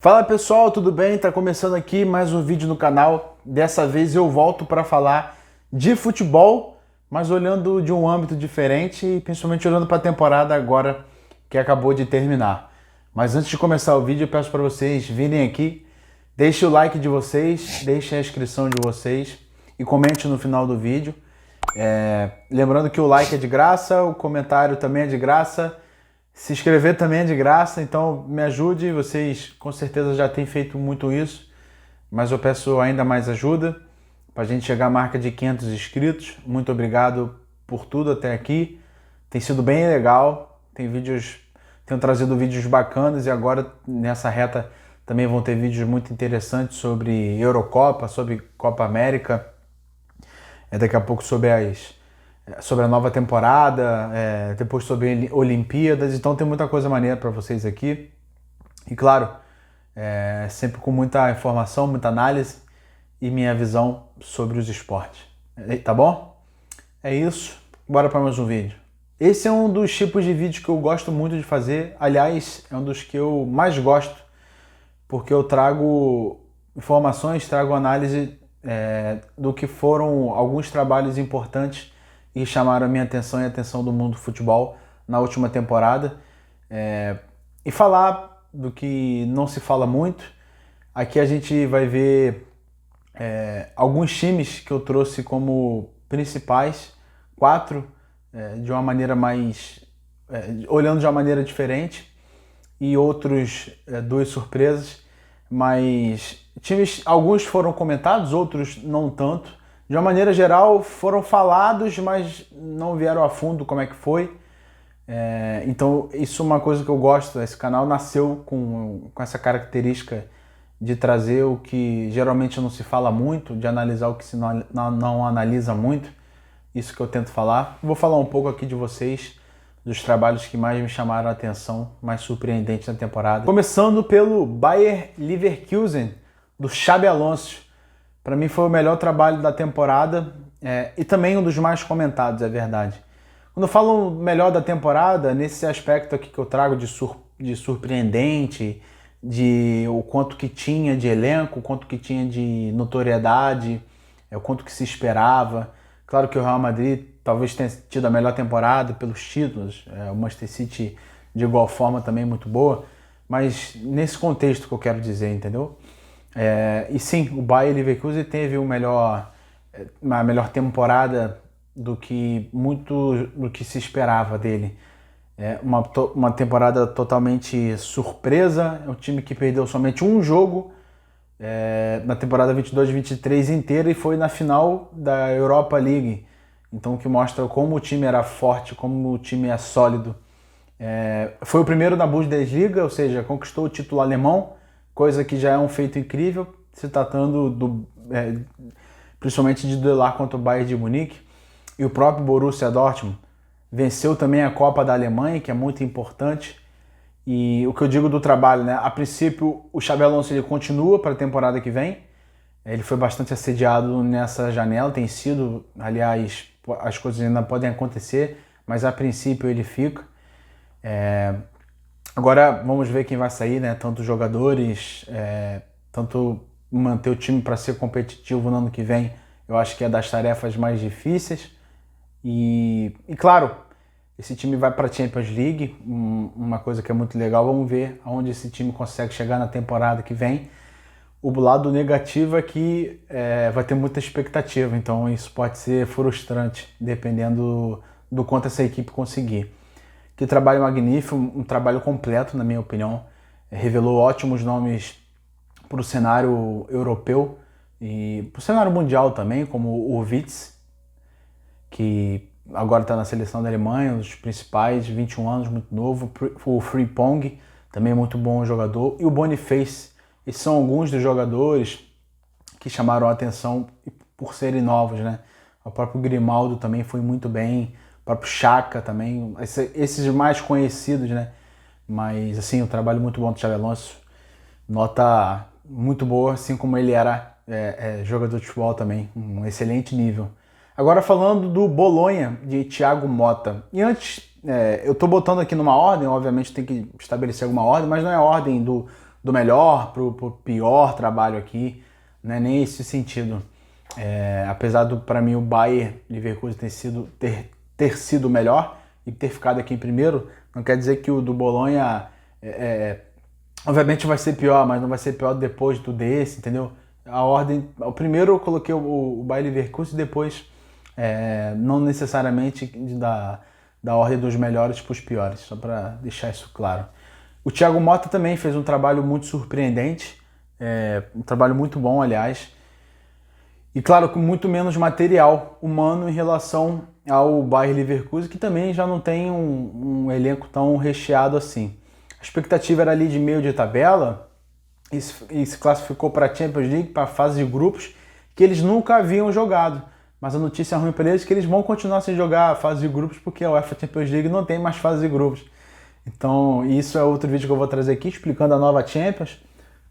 Fala pessoal, tudo bem? Tá começando aqui mais um vídeo no canal. Dessa vez eu volto para falar de futebol, mas olhando de um âmbito diferente e principalmente olhando para a temporada agora que acabou de terminar. Mas antes de começar o vídeo, eu peço para vocês virem aqui, deixem o like de vocês, deixem a inscrição de vocês e comente no final do vídeo. Lembrando que o like é de graça, o comentário também é de graça. Se inscrever também é de graça, então me ajude, vocês com certeza já têm feito muito isso, mas eu peço ainda mais ajuda para a gente chegar à marca de 500 inscritos. Muito obrigado por tudo até aqui, tem sido bem legal, tenho trazido vídeos bacanas e agora nessa reta também vão ter vídeos muito interessantes sobre Eurocopa, sobre Copa América, daqui a pouco sobre a nova temporada, depois sobre Olimpíadas, então tem muita coisa maneira para vocês aqui. E claro, sempre com muita informação, muita análise e minha visão sobre os esportes. Tá bom? É isso, bora para mais um vídeo. Esse é um dos tipos de vídeos que eu gosto muito de fazer, aliás, é um dos que eu mais gosto, porque eu trago informações, trago análise do que foram alguns trabalhos importantes e chamaram a minha atenção e a atenção do mundo do futebol na última temporada. E falar do que não se fala muito. Aqui a gente vai ver alguns times que eu trouxe como principais, 4, de uma maneira mais... olhando de uma maneira diferente, e outros 2 surpresas, mas times, alguns foram comentados, outros não tanto. De uma maneira geral, foram falados, mas não vieram a fundo como é que foi. Então, isso é uma coisa que eu gosto. Esse canal nasceu com essa característica de trazer o que geralmente não se fala muito, de analisar o que se não analisa muito. Isso que eu tento falar. Vou falar um pouco aqui de vocês, dos trabalhos que mais me chamaram a atenção, mais surpreendentes na temporada. Começando pelo Bayer Leverkusen, do Xabi Alonso. Para mim foi o melhor trabalho da temporada e também um dos mais comentados, é verdade. Quando eu falo melhor da temporada, nesse aspecto aqui que eu trago de surpreendente, de o quanto que tinha de elenco, o quanto que tinha de notoriedade, o quanto que se esperava. Claro que o Real Madrid talvez tenha tido a melhor temporada pelos títulos, o Manchester City de igual forma também muito boa, mas nesse contexto que eu quero dizer, entendeu? E sim, o Bayer Leverkusen teve uma melhor temporada do que se esperava dele. Uma temporada totalmente surpresa, é um time que perdeu somente um jogo na temporada 22-23 inteira e foi na final da Europa League. Então, o que mostra como o time era forte, como o time é sólido. Foi o primeiro na Bundesliga, ou seja, conquistou o título alemão, coisa que já é um feito incrível, se tratando principalmente de duelar contra o Bayern de Munique. E o próprio Borussia Dortmund venceu também a Copa da Alemanha, que é muito importante. E o que eu digo do trabalho, né? A princípio, o Xabi Alonso ele continua para a temporada que vem. Ele foi bastante assediado nessa janela, tem sido, aliás, as coisas ainda podem acontecer, mas a princípio ele fica. Agora vamos ver quem vai sair, né? Tanto jogadores, tanto manter o time para ser competitivo no ano que vem, eu acho que é das tarefas mais difíceis. E claro, esse time vai para a Champions League, uma coisa que é muito legal. Vamos ver aonde esse time consegue chegar na temporada que vem. O lado negativo é que vai ter muita expectativa, então isso pode ser frustrante, dependendo do quanto essa equipe conseguir. Que trabalho magnífico, um trabalho completo, na minha opinião. Revelou ótimos nomes para o cenário europeu e para o cenário mundial também, como o Wirtz, que agora está na seleção da Alemanha, um dos principais, 21 anos, muito novo. O Frimpong, também muito bom jogador. E o Boniface. Esses são alguns dos jogadores que chamaram a atenção por serem novos, né? O próprio Grimaldo também foi muito bem. O próprio Xhaka também. Esses mais conhecidos, né? Mas, assim, um trabalho muito bom do Xabi Alonso. Nota muito boa, assim como ele era jogador de futebol também. Um excelente nível. Agora falando do Bolonha, de Thiago Motta. E antes, eu tô botando aqui numa ordem, obviamente tem que estabelecer alguma ordem, mas não é a ordem do melhor pro pior trabalho aqui, né? Nem esse sentido. Apesar para mim o Bayer Leverkusen ter sido melhor e ter ficado aqui em primeiro, não quer dizer que o do Bolonha obviamente vai ser pior, mas não vai ser pior depois do desse, entendeu? A ordem, o primeiro eu coloquei o Bayer Leverkusen, depois não necessariamente da ordem dos melhores para os piores, só para deixar isso claro. O Thiago Motta também fez um trabalho muito surpreendente, um trabalho muito bom, aliás, e claro, com muito menos material humano em relação ao Bayer Leverkusen, que também já não tem um elenco tão recheado assim. A expectativa era ali de meio de tabela, e se classificou para a Champions League, para a fase de grupos, que eles nunca haviam jogado. Mas a notícia ruim para eles é que eles vão continuar sem jogar a fase de grupos, porque a UEFA Champions League não tem mais fase de grupos. Então, isso é outro vídeo que eu vou trazer aqui, explicando a nova Champions,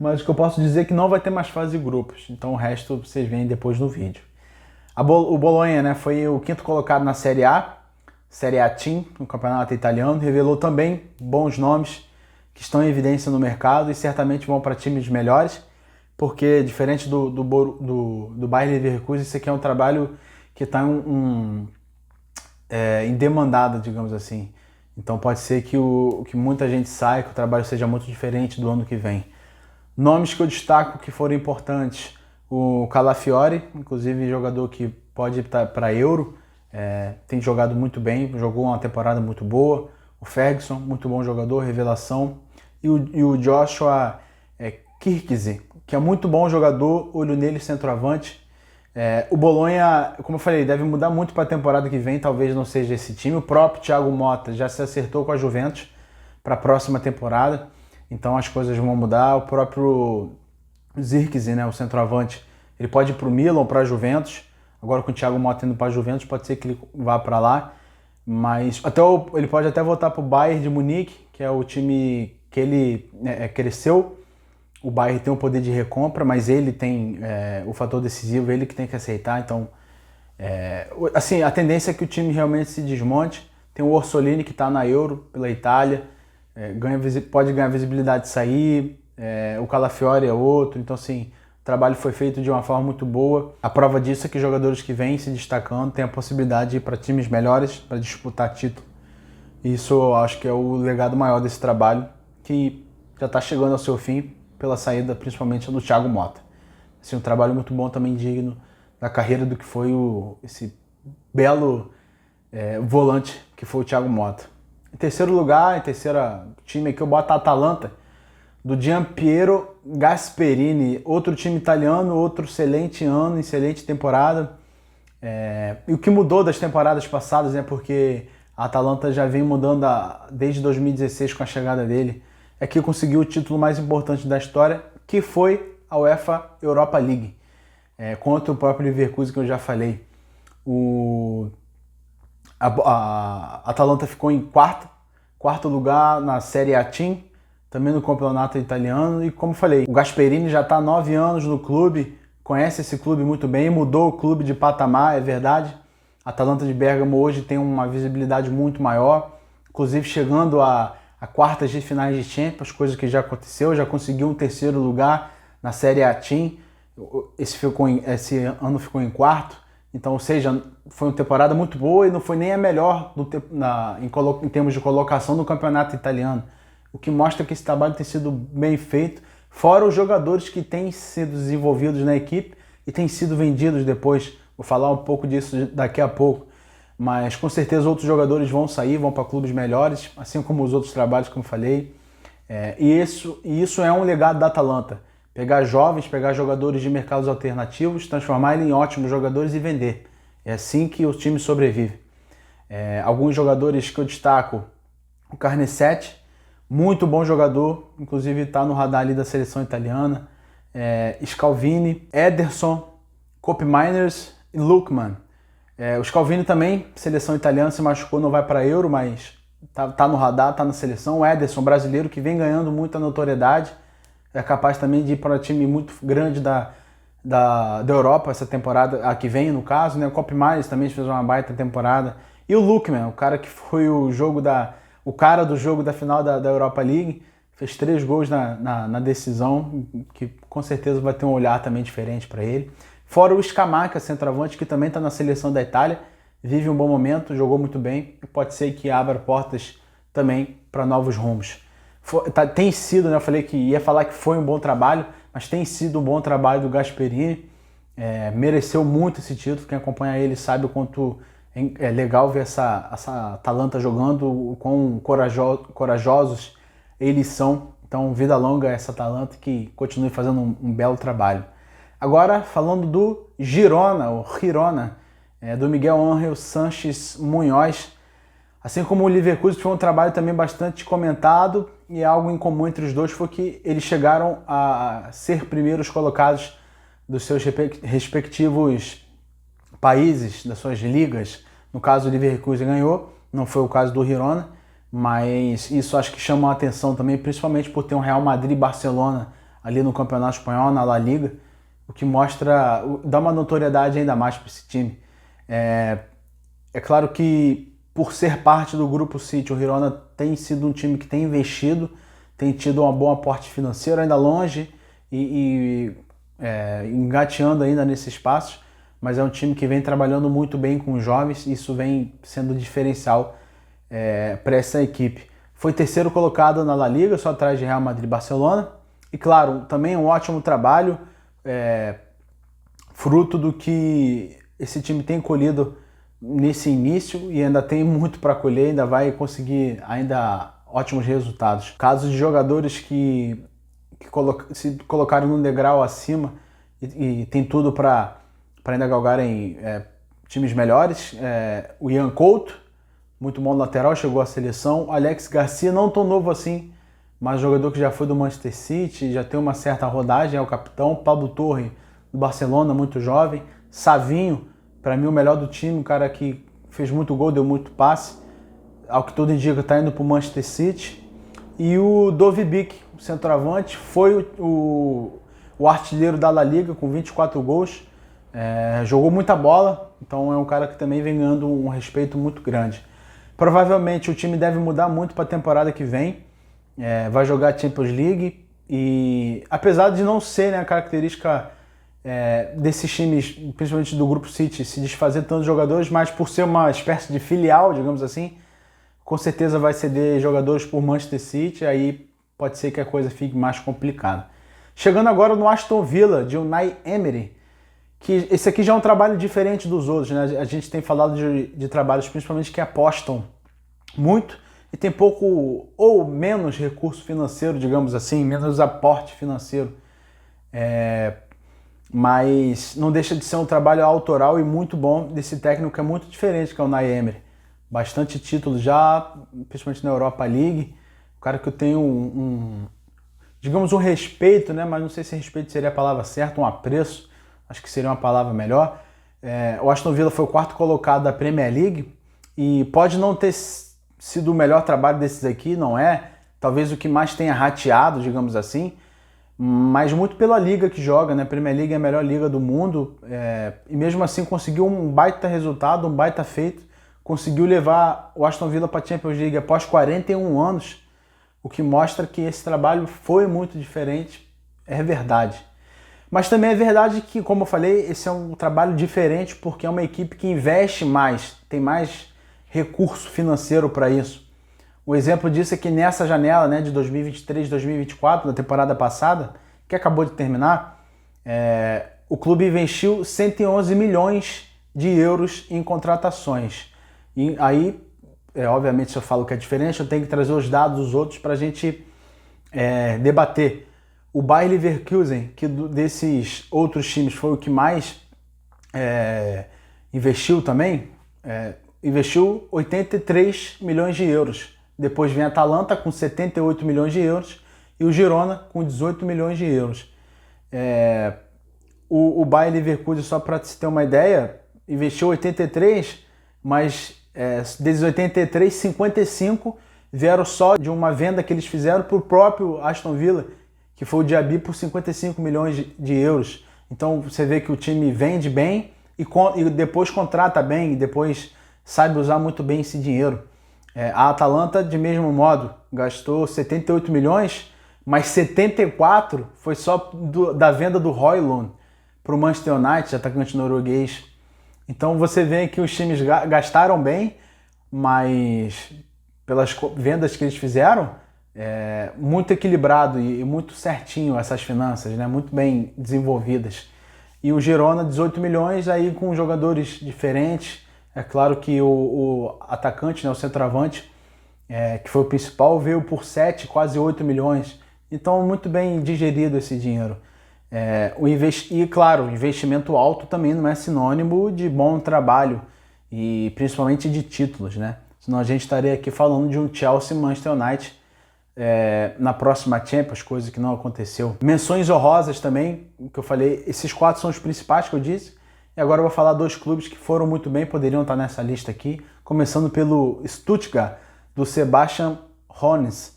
mas o que eu posso dizer é que não vai ter mais fase de grupos. Então, o resto vocês veem depois no vídeo. O Bolonha, né, foi o quinto colocado na Série A Team, no campeonato italiano, revelou também bons nomes que estão em evidência no mercado e certamente vão para times melhores, porque diferente do Bayer Leverkusen, esse aqui é um trabalho que está em demandada, digamos assim. Então pode ser que muita gente saia, que o trabalho seja muito diferente do ano que vem. Nomes que eu destaco que foram importantes: o Calafiori, inclusive jogador que pode ir para Euro, tem jogado muito bem, jogou uma temporada muito boa. O Ferguson, muito bom jogador, revelação. E o Joshua Kirkze, que é muito bom jogador, olho nele, centroavante. O Bolonha, como eu falei, deve mudar muito para a temporada que vem, talvez não seja esse time. O próprio Thiago Motta já se acertou com a Juventus para a próxima temporada, então as coisas vão mudar. O próprio Zirkzee, né, o centroavante, ele pode ir para o Milan ou para a Juventus. Agora com o Thiago Motta indo para a Juventus, pode ser que ele vá para lá, mas ele pode até voltar para o Bayern de Munique, que é o time que ele cresceu. O Bayern tem o poder de recompra, mas ele tem o fator decisivo, ele que tem que aceitar. Então, assim, a tendência é que o time realmente se desmonte. Tem o Orsolini, que está na Euro pela Itália, pode ganhar visibilidade e sair. O Calafiori é outro. Então, assim, o trabalho foi feito de uma forma muito boa. A prova disso é que jogadores que vêm se destacando têm a possibilidade de ir para times melhores, para disputar título. Isso eu acho que é o legado maior desse trabalho, que já está chegando ao seu fim, pela saída principalmente do Thiago Motta. Assim, um trabalho muito bom, também digno da carreira do que foi esse belo volante que foi o Thiago Motta. Em terceiro lugar, em terceiro time aqui, eu boto a Atalanta, do Gianpiero Gasperini, outro time italiano, outro excelente ano, excelente temporada. E o que mudou das temporadas passadas, né, porque a Atalanta já vem mudando desde 2016 com a chegada dele, é que conseguiu o título mais importante da história, que foi a UEFA Europa League, contra o próprio Leverkusen, que eu já falei. A Atalanta ficou em quarto lugar na Série A Team, também no campeonato italiano, e como eu falei, o Gasperini já está há 9 anos no clube, conhece esse clube muito bem, mudou o clube de patamar, é verdade. A Atalanta de Bergamo hoje tem uma visibilidade muito maior, inclusive chegando a quartas de finais de Champions, coisa que já aconteceu, já conseguiu um terceiro lugar na Série A Team, esse ano ficou em quarto, então, ou seja, foi uma temporada muito boa e não foi nem a melhor em termos de colocação no campeonato italiano, o que mostra que esse trabalho tem sido bem feito, fora os jogadores que têm sido desenvolvidos na equipe e têm sido vendidos depois. Vou falar um pouco disso daqui a pouco. Mas com certeza outros jogadores vão sair, vão para clubes melhores, assim como os outros trabalhos, como eu falei. E isso é um legado da Atalanta. Pegar jovens, pegar jogadores de mercados alternativos, transformar eles em ótimos jogadores e vender. É assim que o time sobrevive. Alguns jogadores que eu destaco: o Carnesecchi, muito bom jogador, inclusive está no radar ali da seleção italiana. Scalvini, Ederson, Koopmeiners e Lookman. O Scalvini também, seleção italiana, se machucou, não vai para Euro, mas tá no radar, tá na seleção. O Ederson, brasileiro, que vem ganhando muita notoriedade, é capaz também de ir para um time muito grande da Europa essa temporada, a que vem no caso, né? O Koopmeiners também fez uma baita temporada. E o Lookman, o cara que foi o cara do jogo da final da Europa League, fez 3 gols na decisão, que com certeza vai ter um olhar também diferente para ele. Fora o Scamacca, centroavante, que também está na seleção da Itália, vive um bom momento, jogou muito bem e pode ser que abra portas também para novos rumos. Tem sido, né, eu falei que ia falar que foi um bom trabalho, mas tem sido um bom trabalho do Gasperini, mereceu muito esse título, quem acompanha ele sabe o quanto é legal ver essa Atalanta jogando, o quão corajosos eles são. Então, vida longa a essa Atalanta, que continue fazendo um belo trabalho. Agora, falando do Girona, do Miguel Ángel Sanches Munhoz. Assim como o Leverkusen, foi um trabalho também bastante comentado, e algo em comum entre os dois foi que eles chegaram a ser primeiros colocados dos seus respectivos países, das suas ligas. No caso, o Leverkusen ganhou, não foi o caso do Girona, mas isso acho que chama a atenção também, principalmente por ter um Real Madrid e Barcelona ali no Campeonato Espanhol, na La Liga, o que dá uma notoriedade ainda mais para esse time. É claro que, por ser parte do Grupo City, o Girona tem sido um time que tem investido, tem tido um bom aporte financeiro, ainda longe e engateando ainda nesse espaço, mas é um time que vem trabalhando muito bem com os jovens, e isso vem sendo diferencial para essa equipe. Foi terceiro colocado na La Liga, só atrás de Real Madrid e Barcelona, e claro, também um ótimo trabalho, fruto do que esse time tem colhido nesse início, e ainda tem muito para colher, ainda vai conseguir ótimos resultados. Casos de jogadores que se colocaram num degrau acima e tem tudo para ainda galgarem times melhores. O Ian Couto, muito bom lateral, chegou à seleção. Alex Garcia, não tão novo assim, mas jogador que já foi do Manchester City, já tem uma certa rodagem, é o capitão. Pablo Torre, do Barcelona, muito jovem. Savinho, para mim o melhor do time, um cara que fez muito gol, deu muito passe. Ao que tudo indica, está indo para o Manchester City. E o Dovbyk, o centroavante, foi o artilheiro da La Liga com 24 gols. Jogou muita bola, então é um cara que também vem ganhando um respeito muito grande. Provavelmente o time deve mudar muito para a temporada que vem. Vai jogar a Champions League e, apesar de não ser, né, a característica desses times, principalmente do Grupo City, se desfazer tantos jogadores, mas por ser uma espécie de filial, digamos assim, com certeza vai ceder jogadores por Manchester City, aí pode ser que a coisa fique mais complicada. Chegando agora no Aston Villa, de Unai Emery, que esse aqui já é um trabalho diferente dos outros, né? A gente tem falado de trabalhos principalmente que apostam muito e tem pouco ou menos recurso financeiro, digamos assim, menos aporte financeiro. Mas não deixa de ser um trabalho autoral e muito bom desse técnico, que é muito diferente, que é o Unai Emery. Bastante títulos já, principalmente na Europa League. O cara que eu tenho digamos, um respeito, né? Mas não sei se respeito seria a palavra certa, um apreço, acho que seria uma palavra melhor. O Aston Villa foi o quarto colocado da Premier League e pode não ter sido o melhor trabalho desses aqui, não é? Talvez o que mais tenha rateado, digamos assim, mas muito pela liga que joga, né? A Premier League é a melhor liga do mundo, e mesmo assim conseguiu um baita resultado, um baita feito, conseguiu levar o Aston Villa para a Champions League após 41 anos, o que mostra que esse trabalho foi muito diferente, é verdade. Mas também é verdade que, como eu falei, esse é um trabalho diferente porque é uma equipe que investe mais, tem mais recurso financeiro para isso. Um exemplo disso é que nessa janela, né, de 2023-2024, da temporada passada, que acabou de terminar, o clube investiu 111 milhões de euros em contratações. E aí, obviamente, se eu falo que é diferente, eu tenho que trazer os dados dos outros para a gente debater. O Bayer Leverkusen, que desses outros times foi o que mais investiu também, investiu 83 milhões de euros. Depois vem a Atalanta com 78 milhões de euros e o Girona com 18 milhões de euros. O Bayer Leverkusen, só para se ter uma ideia, investiu 83, mas desses 83, 55 vieram só de uma venda que eles fizeram para o próprio Aston Villa, que foi o Diaby, por 55 milhões de euros. Então você vê que o time vende bem e depois contrata bem, e depois sabe usar muito bem esse dinheiro. A Atalanta, de mesmo modo, gastou 78 milhões, mas 74 foi só da venda do Højlund para o Manchester United, atacante norueguês. Então você vê que os times gastaram bem, mas pelas vendas que eles fizeram, muito equilibrado e muito certinho essas finanças, né? Muito bem desenvolvidas. E o Girona, 18 milhões, aí com jogadores diferentes. É claro que o atacante, né, o centroavante, que foi o principal, veio por 7, quase 8 milhões. Então, muito bem digerido esse dinheiro. E, claro, o investimento alto também não é sinônimo de bom trabalho e principalmente de títulos, né? Senão a gente estaria aqui falando de um Chelsea Manchester United na próxima Champions, coisa que não aconteceu. Menções honrosas também, que eu falei, esses 4 são os principais que eu disse. E agora eu vou falar 2 clubes que foram muito bem, poderiam estar nessa lista aqui, começando pelo Stuttgart, do Sebastian Hoeneß.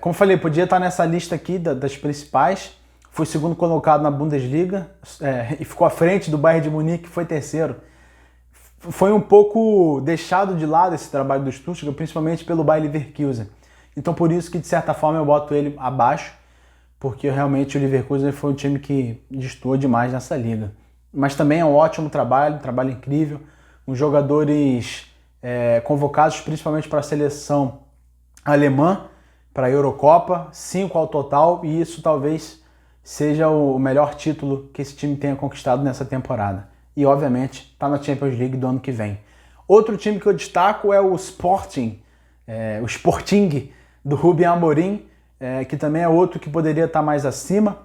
Como eu falei, podia estar nessa lista aqui das principais. Foi segundo colocado na Bundesliga e ficou à frente do Bayern de Munique, que foi terceiro. Foi um pouco deixado de lado esse trabalho do Stuttgart, principalmente pelo Bayer Leverkusen. Então por isso que de certa forma eu boto ele abaixo, porque realmente o Leverkusen foi um time que destoou demais nessa liga. Mas também é um ótimo trabalho, um trabalho incrível, com jogadores convocados principalmente para a seleção alemã, para a Eurocopa, 5 ao total, e isso talvez seja o melhor título que esse time tenha conquistado nessa temporada. E obviamente está na Champions League do ano que vem. Outro time que eu destaco é o Sporting, o Sporting do Rubem Amorim, que também é outro que poderia estar mais acima.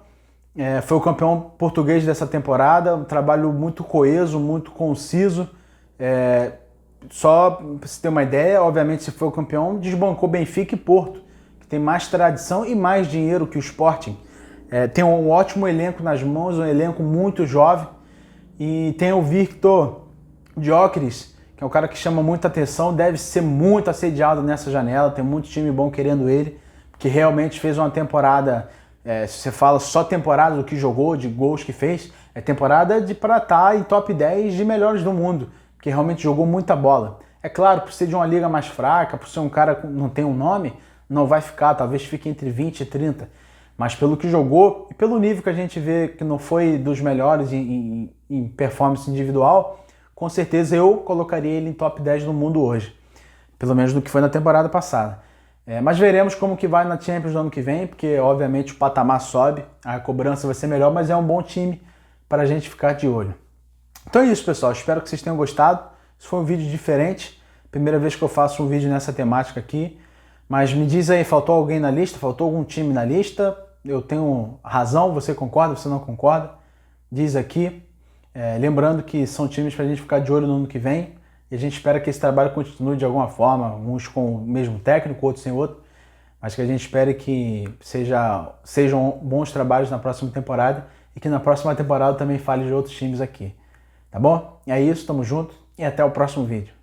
Foi o campeão português dessa temporada, um trabalho muito coeso, muito conciso. Só para você ter uma ideia, obviamente se foi o campeão, desbancou Benfica e Porto, que tem mais tradição e mais dinheiro que o Sporting. Tem um ótimo elenco nas mãos, um elenco muito jovem. E tem o Viktor Gyökeres, que é um cara que chama muita atenção, deve ser muito assediado nessa janela, tem muito time bom querendo ele, que realmente fez uma temporada, se você fala só temporada do que jogou, de gols que fez, é temporada para estar em top 10 de melhores do mundo, porque realmente jogou muita bola. É claro, por ser de uma liga mais fraca, por ser um cara que não tem um nome, não vai ficar, talvez fique entre 20 e 30, mas pelo que jogou e pelo nível que a gente vê que não foi dos melhores em performance individual, com certeza eu colocaria ele em top 10 do mundo hoje, pelo menos do que foi na temporada passada. Mas veremos como que vai na Champions no ano que vem, porque obviamente o patamar sobe, a cobrança vai ser melhor, mas é um bom time para a gente ficar de olho. Então é isso, pessoal, espero que vocês tenham gostado. Esse foi um vídeo diferente, primeira vez que eu faço um vídeo nessa temática aqui, mas me diz aí, faltou alguém na lista? Faltou algum time na lista? Eu tenho razão, você concorda, você não concorda? Diz aqui. Lembrando que são times para a gente ficar de olho no ano que vem e a gente espera que esse trabalho continue de alguma forma, uns com o mesmo técnico, outros sem outro, mas que a gente espere que sejam bons trabalhos na próxima temporada e que na próxima temporada também fale de outros times aqui. Tá bom? É isso, tamo junto e até o próximo vídeo.